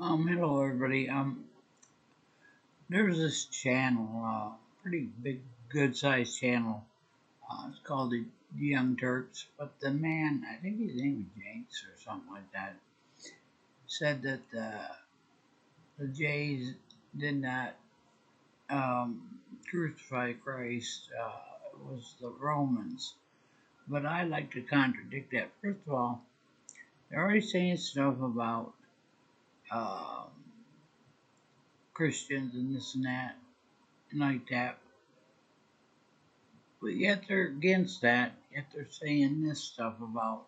Hello everybody. There's this channel, pretty big, good-sized channel. It's called the Young Turks. But the man, I think his name was Jenks or something like that, said that the Jays did not crucify Christ. It was the Romans. But I like to contradict that. First of all, they're always saying stuff about um, Christians and this and that, and like that. But yet they're against that. Yet they're saying this stuff about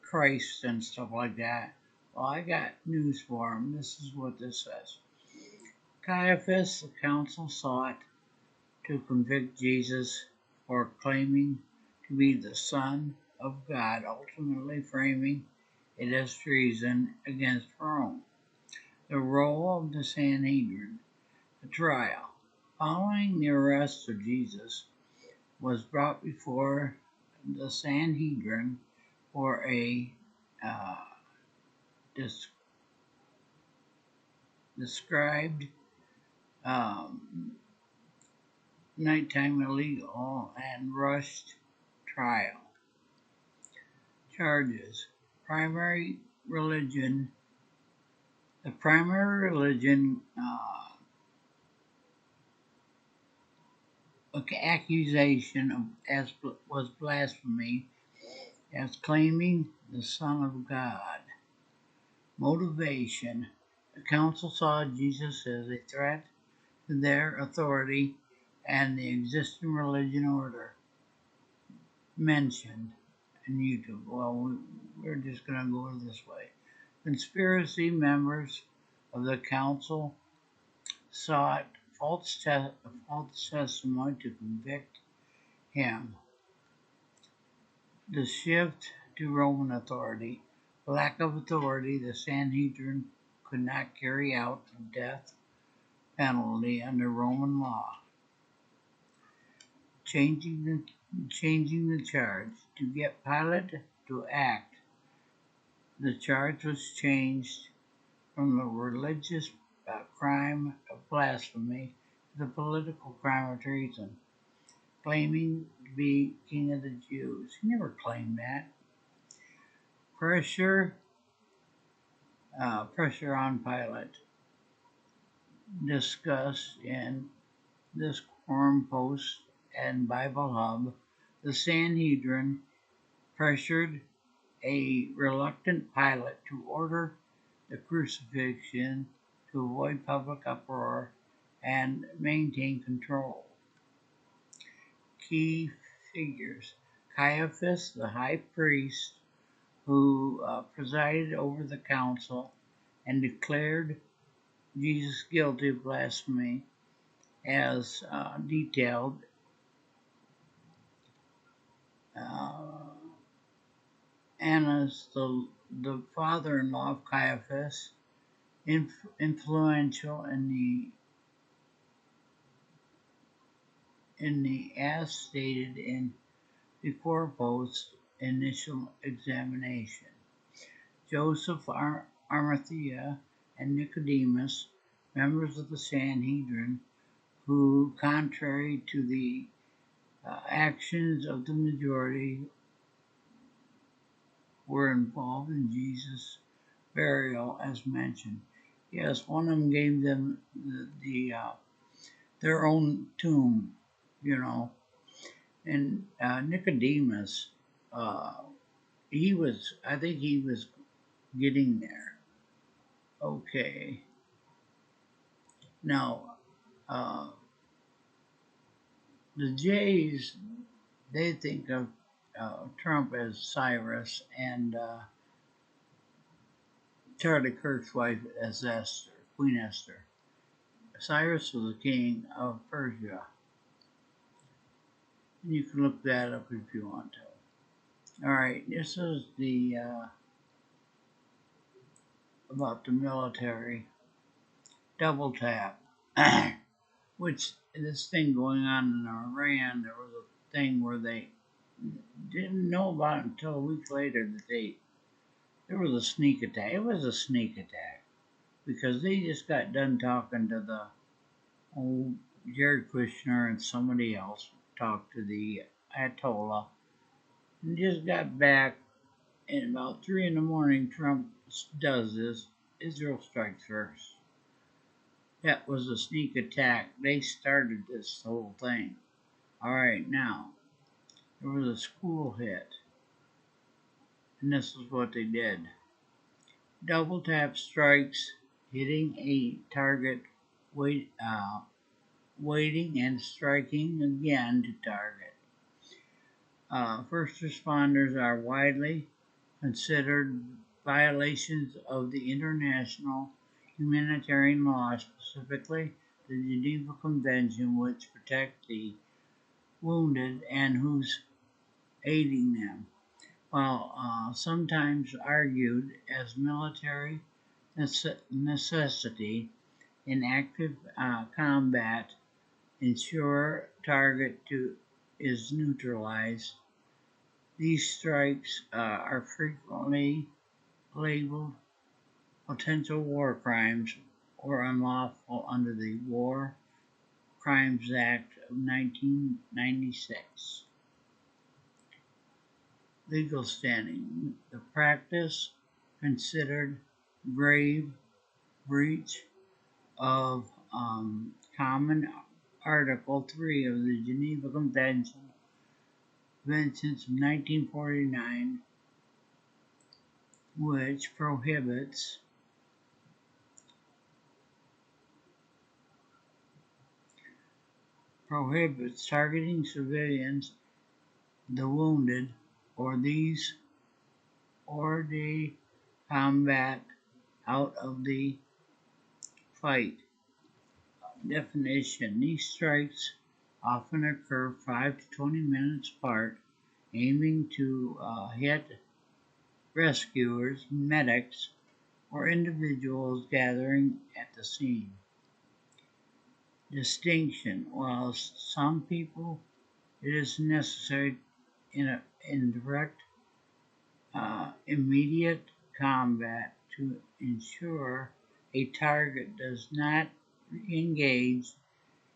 Christ and stuff like that. Well, I got news for them. This is what this says. Caiaphas, the council sought to convict Jesus for claiming to be the Son of God, ultimately framing it as treason against Rome. The role of the Sanhedrin, the trial. Following the arrest of Jesus, was brought before the Sanhedrin for a described nighttime illegal and rushed trial. Charges. Primary religion. The primary religion accusation was blasphemy as claiming the Son of God. Motivation. The council saw Jesus as a threat to their authority and the existing religion order mentioned in YouTube. Well, we're just going to go this way. Conspiracy members of the council sought false testimony to convict him. The shift to Roman authority. Lack of authority, the Sanhedrin could not carry out the death penalty under Roman law. Changing the charge. To get Pilate to act, the charge was changed from the religious crime of blasphemy to the political crime of treason, claiming to be King of the Jews. He never claimed that. Pressure on Pilate. Discussed in this Quorum Post and Bible Hub, the Sanhedrin pressured a reluctant Pilate to order the crucifixion to avoid public uproar and maintain control. Key figures. Caiaphas, the high priest, who presided over the council and declared Jesus guilty of blasphemy as detailed. Annas, the father-in-law of Caiaphas, influential in the as stated in the Corpus initial examination. Joseph, Arimathea, and Nicodemus, members of the Sanhedrin, who, contrary to the actions of the majority, were involved in Jesus' burial, as mentioned. Yes, one of them gave them their own tomb, And Nicodemus, I think he was getting there. Okay. Now, the Jays, they think of Trump as Cyrus and Charlie Kirk's wife as Esther, Queen Esther. Cyrus was the king of Persia. You can look that up if you want to. All right, this is the about the military double tap, which this thing going on in Iran. There was a thing where they didn't know about it until a week later that there was a sneak attack. It was a sneak attack. because they just got done talking to the old Jared Kushner and somebody else talked to the Ayatollah and just got back. And about 3 in the morning, Trump does this. Israel strikes first. That was a sneak attack. They started this whole thing. All right, now there was a school hit, and this is what they did: double tap strikes, hitting a target, waiting and striking again to target. First responders are widely considered violations of the international humanitarian law, specifically the Geneva Convention, which protect the wounded and who's aiding them, while sometimes argued as military necessity in active combat, ensure target is neutralized. These strikes are frequently labeled potential war crimes or unlawful under the War Crimes Act of 1996. Legal standing: the practice considered grave breach of Common Article 3 of the Geneva Conventions of 1949, which prohibits targeting civilians, the wounded, or the combat out of the fight. Definition: these strikes often occur 5 to 20 minutes apart, aiming to hit rescuers, medics, or individuals gathering at the scene. Distinction: while some people it is necessary in direct, immediate combat to ensure a target does not engage,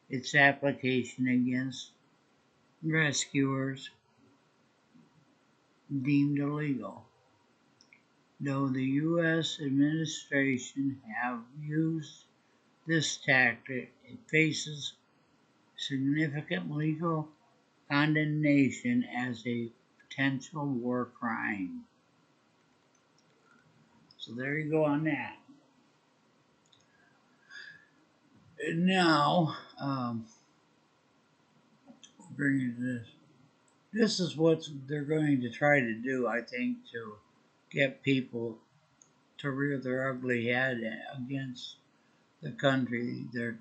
its application against rescuers deemed illegal. Though the U.S. administration have used this tactic, it faces significant legal condemnation as a potential war crime. So there you go on that. And now, bring you to this. This is what they're going to try to do, I think, to get people to rear their ugly head against the country they're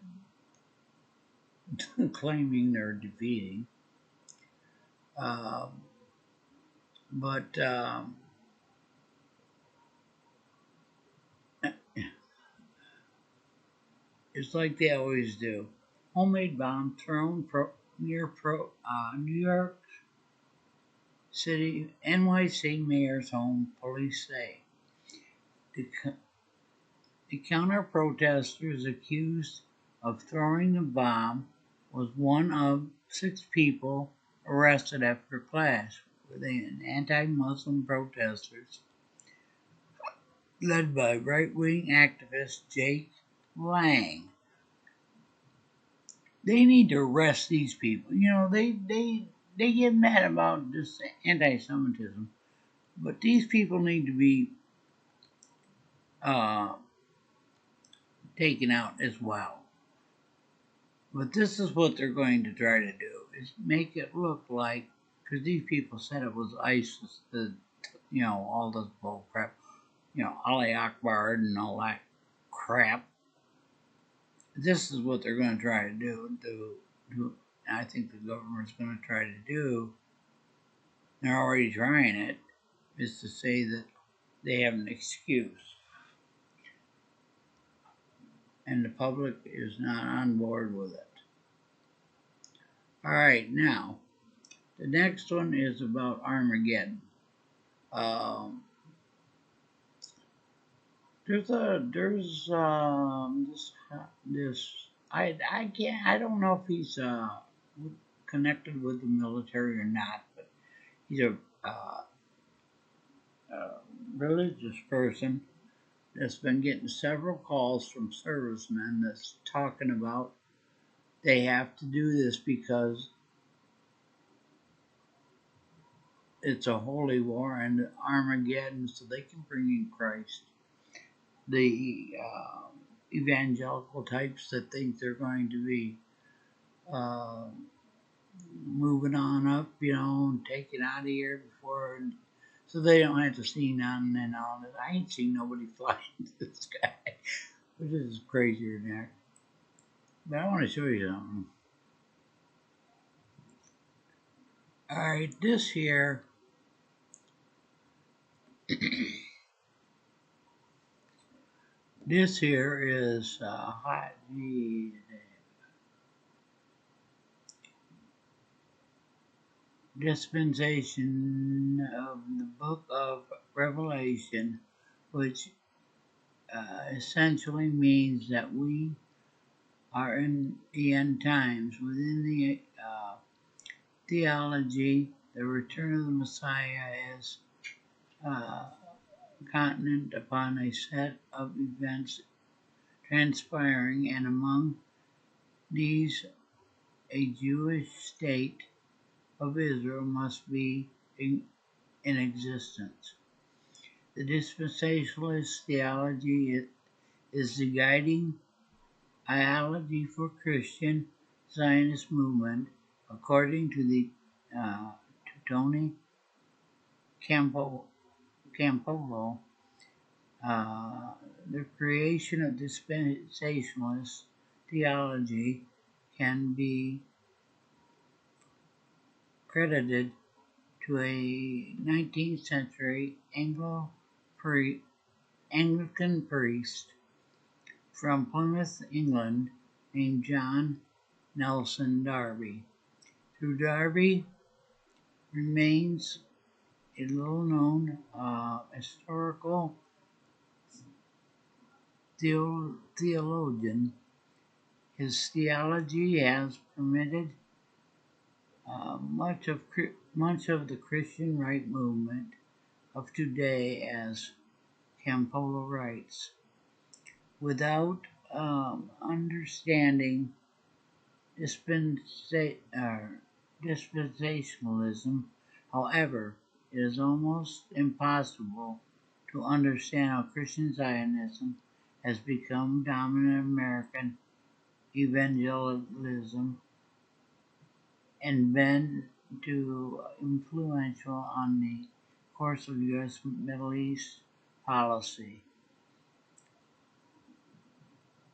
claiming they're defeating. But it's like they always do. Homemade bomb thrown near New York City NYC mayor's home, police say. The counter-protesters accused of throwing the bomb was one of 6 people arrested after a clash with anti-Muslim protesters led by right-wing activist Jake Lang. They need to arrest these people. You know, they get mad about this anti-Semitism, but these people need to be taken out as well. But this is what they're going to try to do: is make it look like, because these people said it was ISIS, all this bull crap, Ali Akbar and all that crap. This is what they're going to try to do. I think the government's going to try to do. They're already trying it, is to say that they have an excuse. And the public is not on board with it. All right, now, the next one is about Armageddon. I don't know if he's connected with the military or not, but he's a uh, uh, religious person that's been getting several calls from servicemen that's talking about they have to do this because it's a holy war and Armageddon, so they can bring in Christ. The evangelical types that think they're going to be uh, moving on up, and taken out of here before, so they don't have to see none and all that. I ain't seen nobody fly into the sky, which is crazier than that. But I want to show you something. All right, this here is hot. Dispensation of the book of Revelation, which essentially means that we are in the end times. Within the theology, the return of the Messiah is uh, continent upon a set of events transpiring, and among these, a Jewish state of Israel must be in existence. The dispensationalist theology is the guiding ideology for Christian Zionist movement, according to the to Tony Campolo. Uh, the creation of dispensationalist theology can be credited to a 19th century Anglican priest from Plymouth, England, named John Nelson Darby. Through Darby remains a little-known historical theologian. His theology has permitted much of the Christian right movement of today, as Campolo writes. Without understanding dispensationalism, however, it is almost impossible to understand how Christian Zionism has become dominant American evangelicalism and been too influential on the course of U.S. Middle East policy.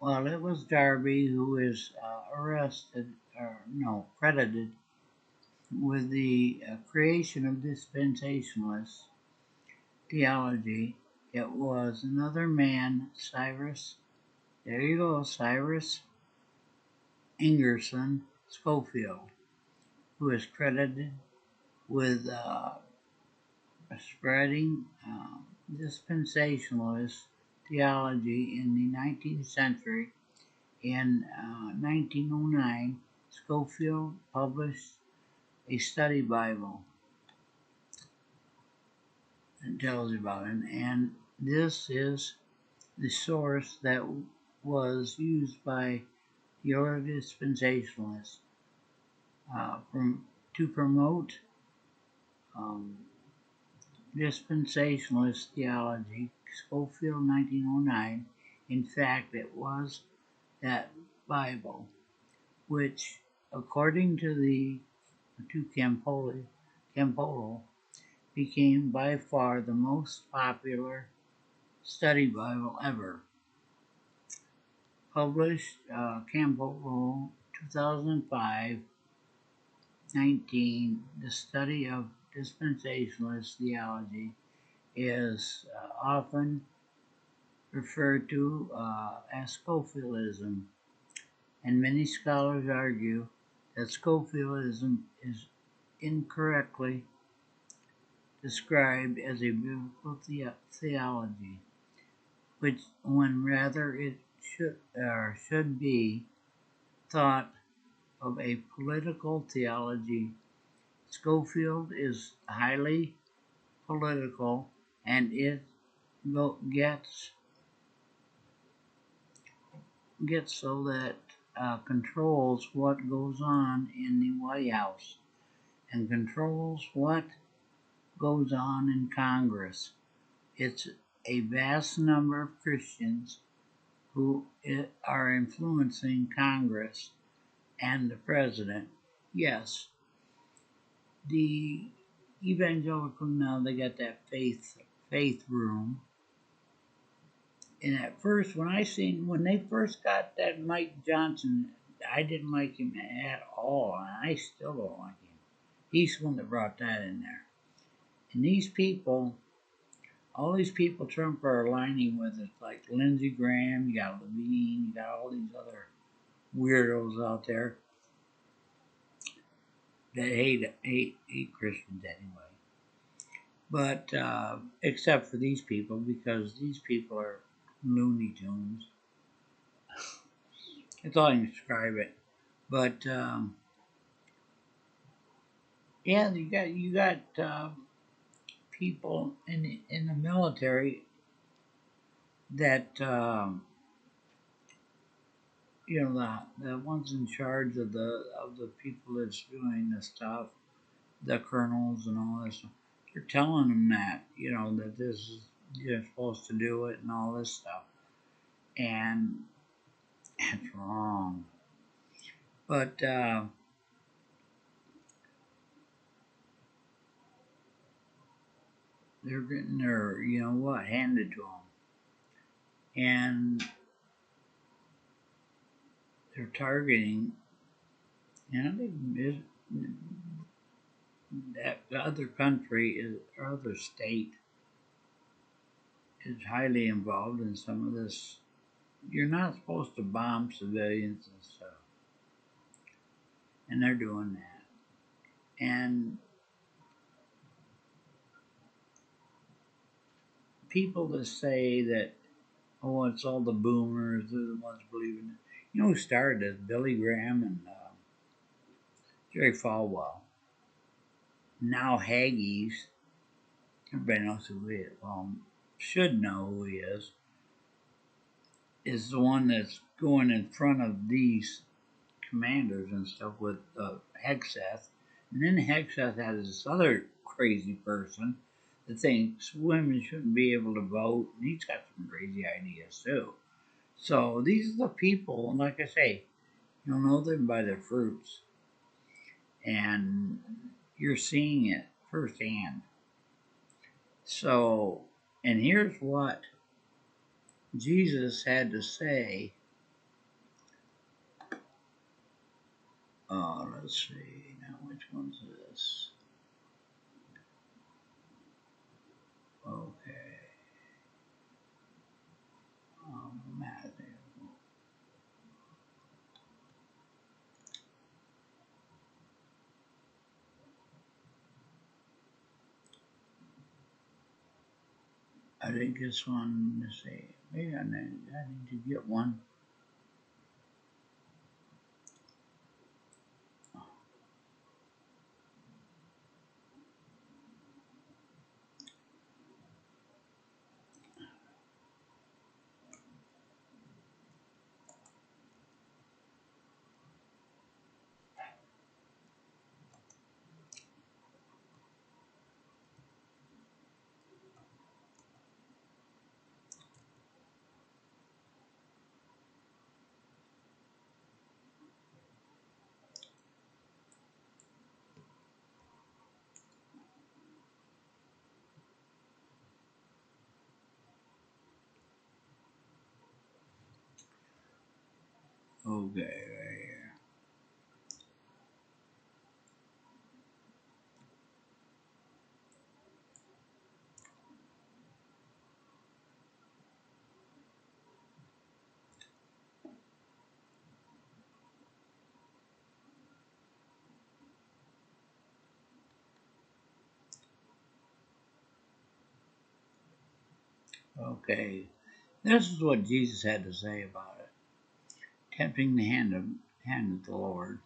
Well, it was Darby who is credited with the creation of dispensationalist theology. It was another man, Cyrus Ingerson Schofield, who is credited with spreading dispensationalist theology in the 19th century. In 1909, Schofield published a study Bible and tells you about it, and this is the source that was used by the early dispensationalists to promote um, dispensationalist theology. Schofield 1909. In fact, it was that Bible which, according to Campolo, became by far the most popular study Bible ever. Published Campolo 2005, 19. The study of dispensationalist theology is often referred to as Scofieldism, and many scholars argue that Scofieldism is incorrectly described as a biblical theology. which when rather it should be thought of a political theology. Schofield is highly political, and it gets so that controls what goes on in the White House and controls what goes on in Congress. It's a vast number of Christians who are influencing Congress and the president. Yes, the evangelical now they got that faith room. And at first, when they first got that Mike Johnson, I didn't like him at all, and I still don't like him. He's the one that brought that in there. And these people, all these people Trump are aligning with, it like Lindsey Graham, you got Levine, you got all these other weirdos out there that hate Christians anyway. But except for these people, because these people are Looney Tunes. That's all I can describe it. But yeah, you got people in the military that the ones in charge of the people that's doing this stuff, the colonels and all this. They're telling them that that this is you're supposed to do it and all this stuff, and it's wrong. But they're getting their handed to them, and they're targeting. They, that the other country is or other state is highly involved in some of this. You're not supposed to bomb civilians and stuff, and they're doing that. And people that say that, oh, it's all the boomers, they're the ones believing it. You know who started this? Billy Graham and Jerry Falwell. Now Haggis, everybody knows who he is. Well, should know who he is the one that's going in front of these commanders and stuff with Hexeth. And then Hexeth has this other crazy person that thinks women shouldn't be able to vote, and he's got some crazy ideas too. So these are the people, and like I say, you'll know them by their fruits, and you're seeing it firsthand. So, and here's what Jesus had to say. Let's see now, which one's this? Okay. Matthew. I think this one, let's see. Maybe I need to get one. Okay, right here. Okay. This is what Jesus had to say about it, tempting the hand of the Lord.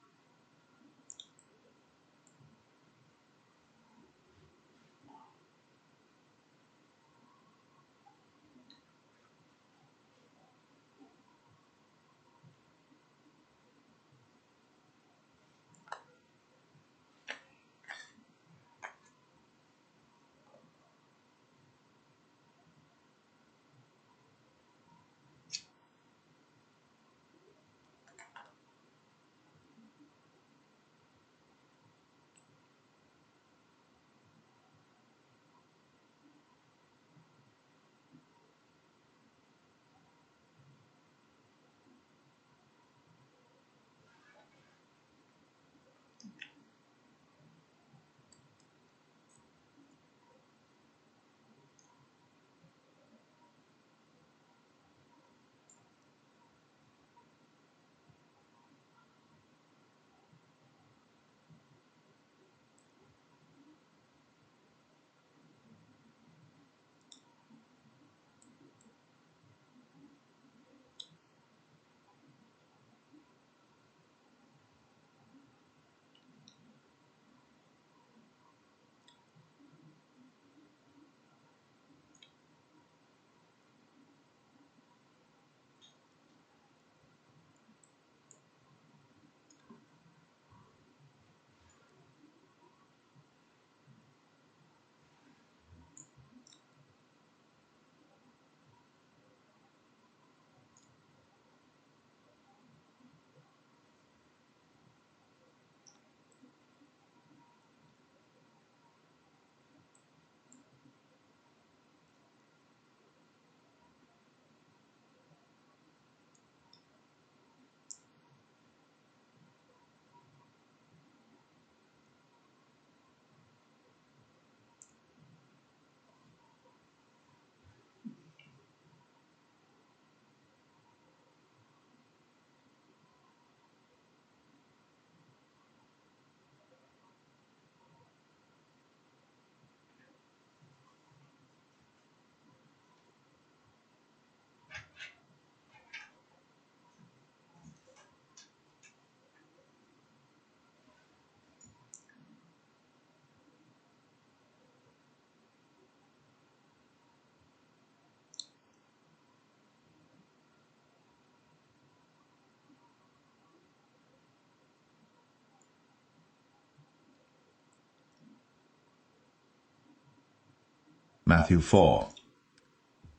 Matthew 4.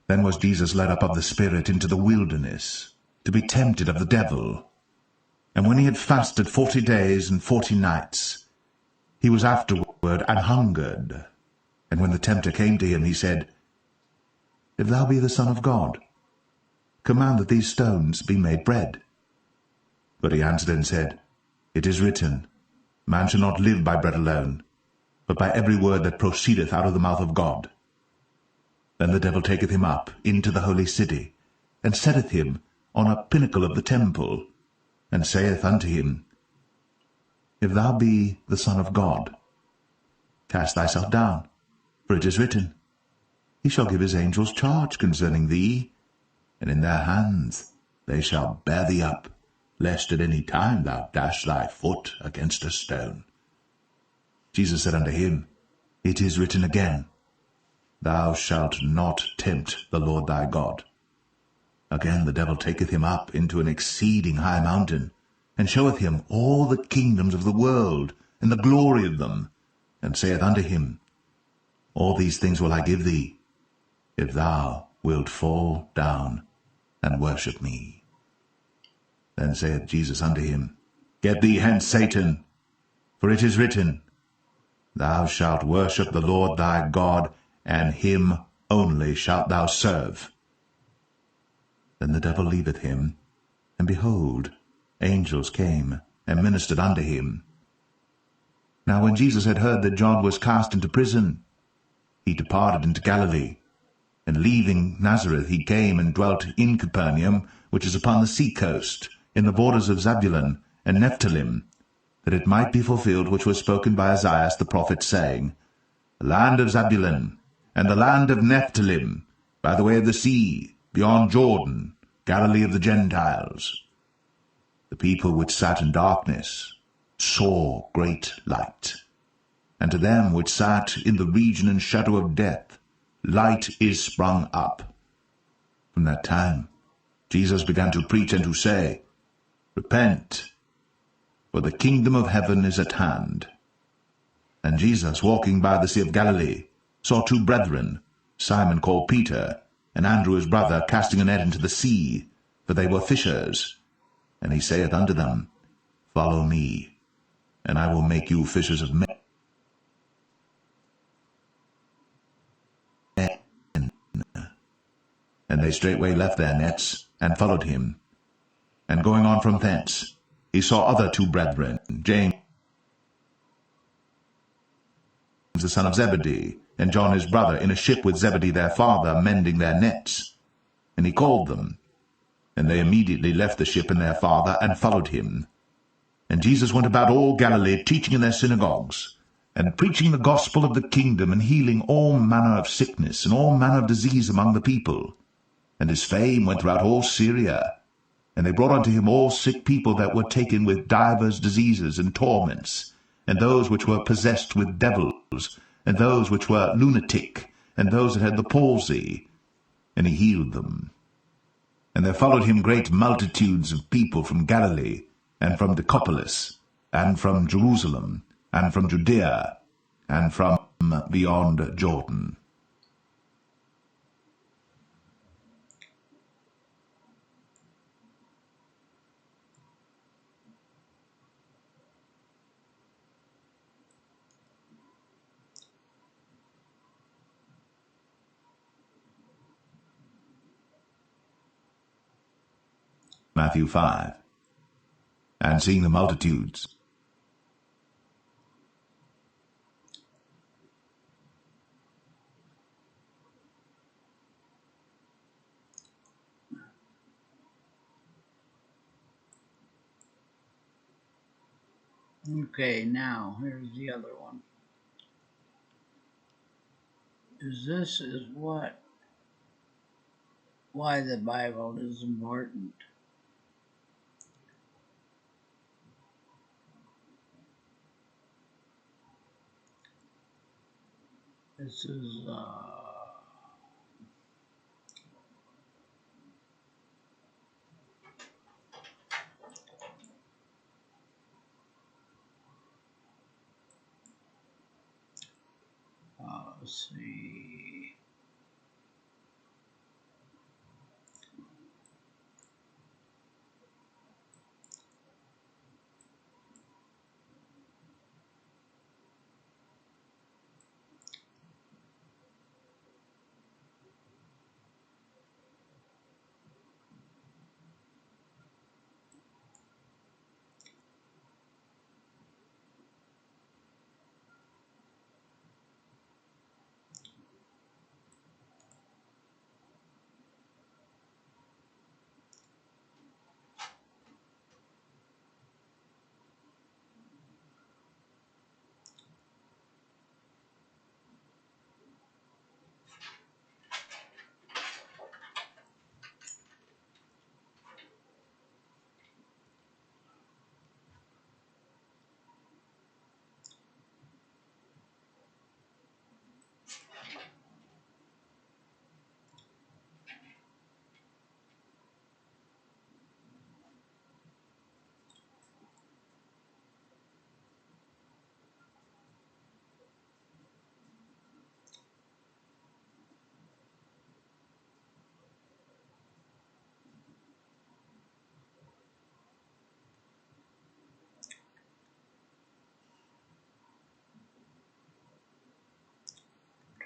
Then was Jesus led up of the Spirit into the wilderness, to be tempted of the devil. And when he had fasted 40 days and 40 nights, he was afterward an hungered. And when the tempter came to him, he said, If thou be the Son of God, command that these stones be made bread. But he answered and said, It is written, Man shall not live by bread alone, but by every word that proceedeth out of the mouth of God. Then the devil taketh him up into the holy city, and setteth him on a pinnacle of the temple, and saith unto him, If thou be the Son of God, cast thyself down, for it is written, He shall give his angels charge concerning thee, and in their hands they shall bear thee up, lest at any time thou dash thy foot against a stone. Jesus said unto him, It is written again, Thou shalt not tempt the Lord thy God. Again the devil taketh him up into an exceeding high mountain, and showeth him all the kingdoms of the world, and the glory of them, and saith unto him, All these things will I give thee, if thou wilt fall down and worship me. Then saith Jesus unto him, Get thee hence, Satan, for it is written, Thou shalt worship the Lord thy God, and him only shalt thou serve. Then the devil leaveth him, and behold, angels came and ministered unto him. Now when Jesus had heard that John was cast into prison, he departed into Galilee, and leaving Nazareth he came and dwelt in Capernaum, which is upon the sea coast, in the borders of Zebulun and Nephthalim, that it might be fulfilled which was spoken by Isaiah the prophet, saying, The land of Zebulun, and the land of Nephthalim, by the way of the sea, beyond Jordan, Galilee of the Gentiles. The people which sat in darkness saw great light. And to them which sat in the region and shadow of death, light is sprung up. From that time Jesus began to preach and to say, Repent, for the kingdom of heaven is at hand. And Jesus, walking by the sea of Galilee, saw two brethren, Simon called Peter, and Andrew his brother, casting a net into the sea, for they were fishers. And he saith unto them, Follow me, and I will make you fishers of men. And they straightway left their nets, and followed him. And going on from thence, he saw other two brethren, James the son of Zebedee, and John his brother, in a ship with Zebedee their father, mending their nets. And he called them. And they immediately left the ship and their father, and followed him. And Jesus went about all Galilee, teaching in their synagogues, and preaching the gospel of the kingdom, and healing all manner of sickness, and all manner of disease among the people. And his fame went throughout all Syria. And they brought unto him all sick people that were taken with divers diseases and torments, and those which were possessed with devils, and those which were lunatic, and those that had the palsy, and he healed them. And there followed him great multitudes of people from Galilee, and from Decapolis, and from Jerusalem, and from Judea, and from beyond Jordan. Matthew 5. And seeing the multitudes, Okay, now here's the other one. This is why the Bible is important. This is let's see.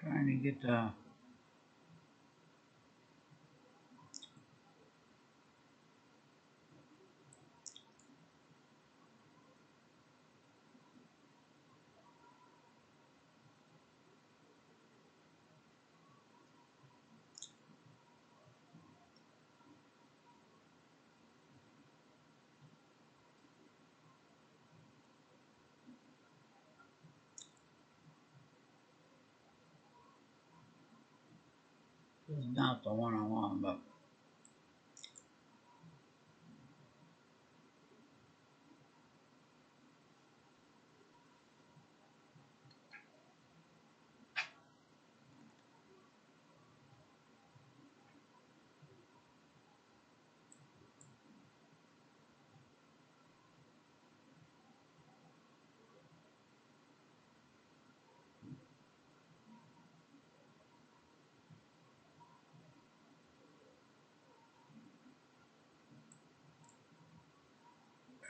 Trying to get this is not the one I want, but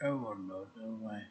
overload, don't I?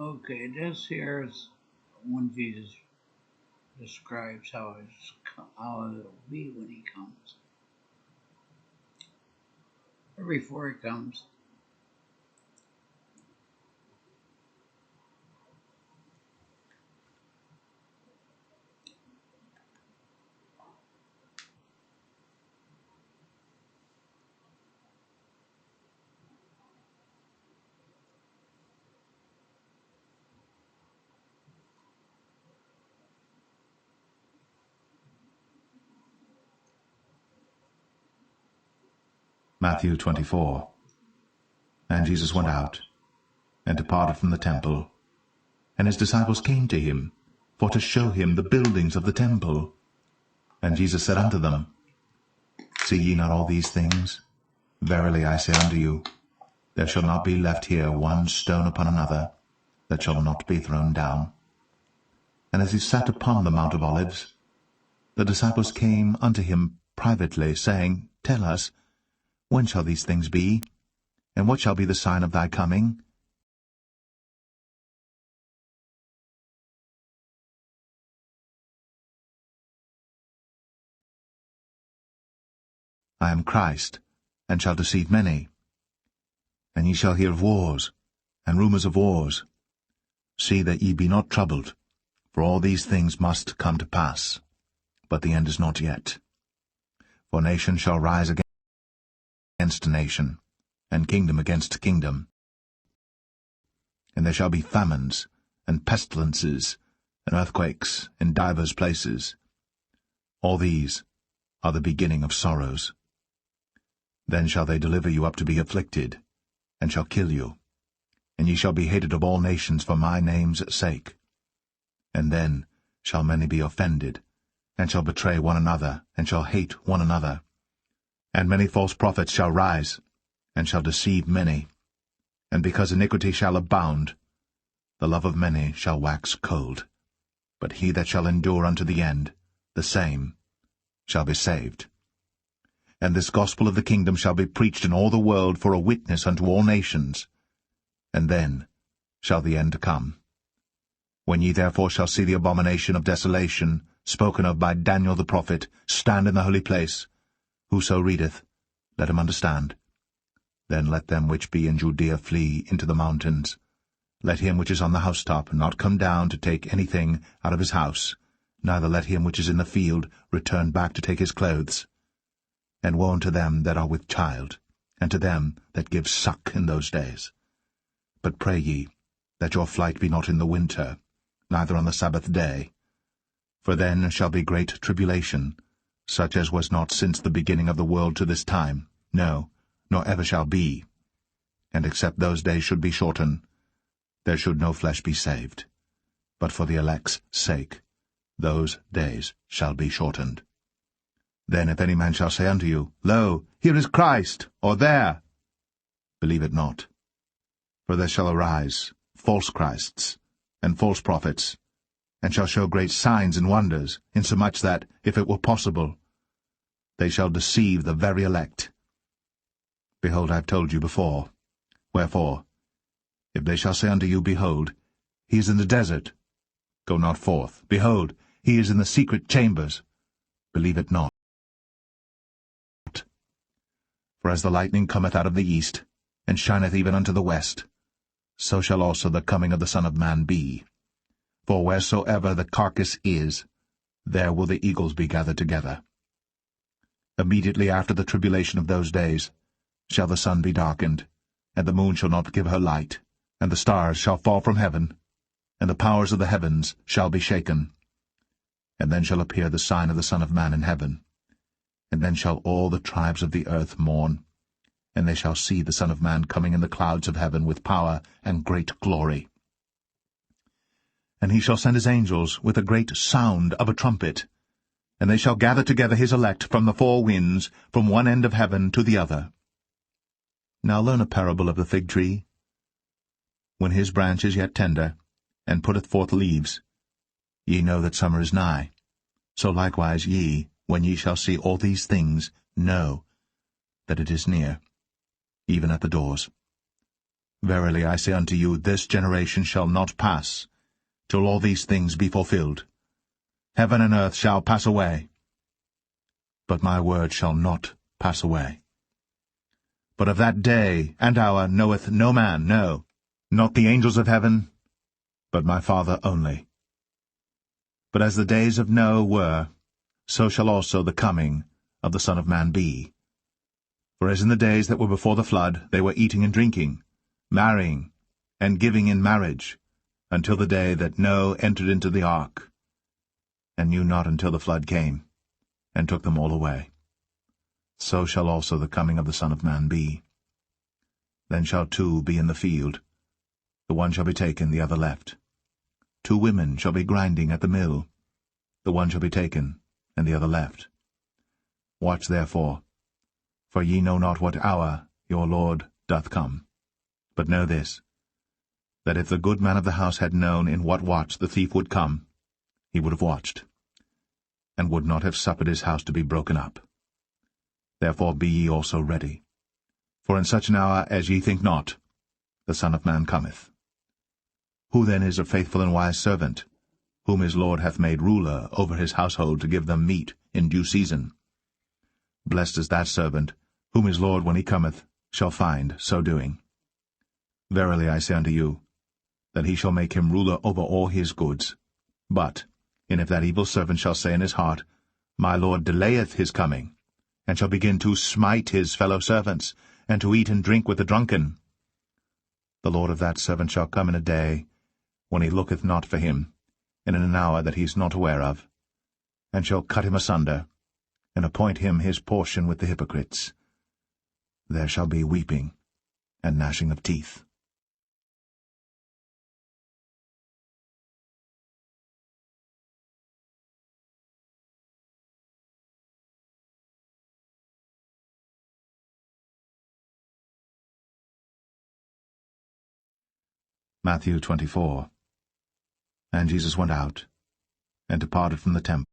Okay, this here is when Jesus describes how it'll be when he comes, or before he comes. Matthew 24. And Jesus went out, and departed from the temple. And his disciples came to him, for to show him the buildings of the temple. And Jesus said unto them, See ye not all these things? Verily I say unto you, there shall not be left here one stone upon another, that shall not be thrown down. And as he sat upon the Mount of Olives, the disciples came unto him privately, saying, Tell us, when shall these things be? And what shall be the sign of thy coming? I am Christ, and shall deceive many. And ye shall hear of wars, and rumours of wars. See that ye be not troubled, for all these things must come to pass, but the end is not yet. For nation shall rise against nation, and kingdom against kingdom. And there shall be famines, and pestilences, and earthquakes in divers places. All these are the beginning of sorrows. Then shall they deliver you up to be afflicted, and shall kill you. And ye shall be hated of all nations for my name's sake. And then shall many be offended, and shall betray one another, and shall hate one another. And many false prophets shall rise, and shall deceive many. And because iniquity shall abound, the love of many shall wax cold. But he that shall endure unto the end, the same shall be saved. And this gospel of the kingdom shall be preached in all the world for a witness unto all nations. And then shall the end come. When ye therefore shall see the abomination of desolation, spoken of by Daniel the prophet, stand in the holy place, whoso readeth, let him understand. Then let them which be in Judea flee into the mountains. Let him which is on the housetop not come down to take anything out of his house, neither let him which is in the field return back to take his clothes. And woe unto them that are with child, and to them that give suck in those days. But pray ye, that your flight be not in the winter, neither on the Sabbath day. For then shall be great tribulation, such as was not since the beginning of the world to this time, no, nor ever shall be. And except those days should be shortened, there should no flesh be saved. But for the elect's sake, those days shall be shortened. Then if any man shall say unto you, Lo, here is Christ, or there, believe it not. For there shall arise false Christs, and false prophets, and shall show great signs and wonders, insomuch that, if it were possible, they shall deceive the very elect. Behold, I have told you before. Wherefore, if they shall say unto you, Behold, he is in the desert, go not forth. Behold, he is in the secret chambers, believe it not. For as the lightning cometh out of the east, and shineth even unto the west, so shall also the coming of the Son of Man be. For wheresoever the carcass is, there will the eagles be gathered together. Immediately after the tribulation of those days shall the sun be darkened, and the moon shall not give her light, and the stars shall fall from heaven, and the powers of the heavens shall be shaken. And then shall appear the sign of the Son of Man in heaven. And then shall all the tribes of the earth mourn, and they shall see the Son of Man coming in the clouds of heaven with power and great glory. And he shall send his angels with a great sound of a trumpet, and they shall gather together his elect from the four winds, from one end of heaven to the other. Now learn a parable of the fig tree. When his branch is yet tender, and putteth forth leaves, ye know that summer is nigh. So likewise ye, when ye shall see all these things, know that it is near, even at the doors. Verily I say unto you, this generation shall not pass, till all these things be fulfilled. Heaven and earth shall pass away, but my word shall not pass away. But of that day and hour knoweth no man, no, not the angels of heaven, but my Father only. But as the days of Noah were, so shall also the coming of the Son of Man be. For as in the days that were before the flood, they were eating and drinking, marrying, and giving in marriage, until the day that Noah entered into the ark, and knew not until the flood came, and took them all away. So shall also the coming of the Son of Man be. Then shall two be in the field, the one shall be taken, the other left. 2 women shall be grinding at the mill, the one shall be taken, and the other left. Watch therefore, for ye know not what hour your Lord doth come. But know this, that if the good man of the house had known in what watch the thief would come, he would have watched, and would not have suffered his house to be broken up. Therefore be ye also ready, for in such an hour as ye think not, the Son of Man cometh. Who then is a faithful and wise servant, whom his Lord hath made ruler over his household to give them meat in due season? Blessed is that servant, whom his Lord, when he cometh, shall find so doing. Verily I say unto you, that he shall make him ruler over all his goods. But, and if that evil servant shall say in his heart, My Lord delayeth his coming, and shall begin to smite his fellow servants, and to eat and drink with the drunken, the Lord of that servant shall come in a day, when he looketh not for him, and in an hour that he is not aware of, and shall cut him asunder, and appoint him his portion with the hypocrites. There shall be weeping and gnashing of teeth. Matthew 24. And Jesus went out, and departed from the temple.